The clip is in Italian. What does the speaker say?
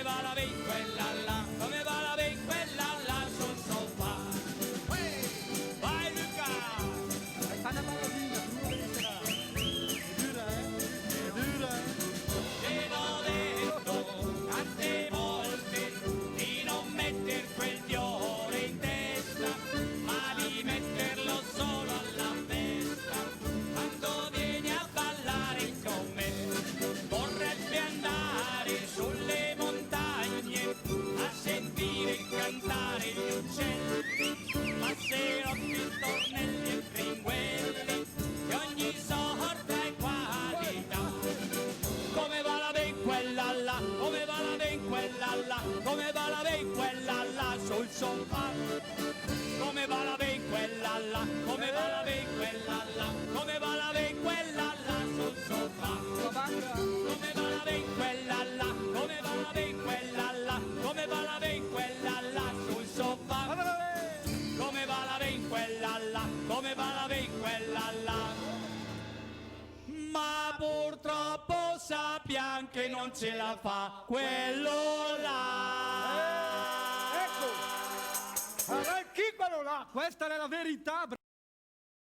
va la ben quella là, come va la ben quella là sul sofà. Vai Luca! Fai una balladina, tu non devi stare. È dura, Te l'ho detto tante volte di non metter quel fiore in testa, ma di metterlo solo alla festa. Quando vieni a ballare con me, vorrebbe andare sulle montagne a sentire cantare gli uccelli, ma se ho più tornelli e fringuelli di ogni sorta e qualità. Come va la ben quella là, come va la ben quella là, come va la ben quella là sul sofà. Come va la ben quella là, come va la ben quella là, come va la ben quella là sul sofà. Come va la ben quella là, come va la ben quella là, come va la ben quella là sul sofà. Come va la ben quella là, come va la ben quella là. Ma purtroppo sappiamo che non ce la fa quello là. Ecco! Allora, chi quello là? Questa è la verità.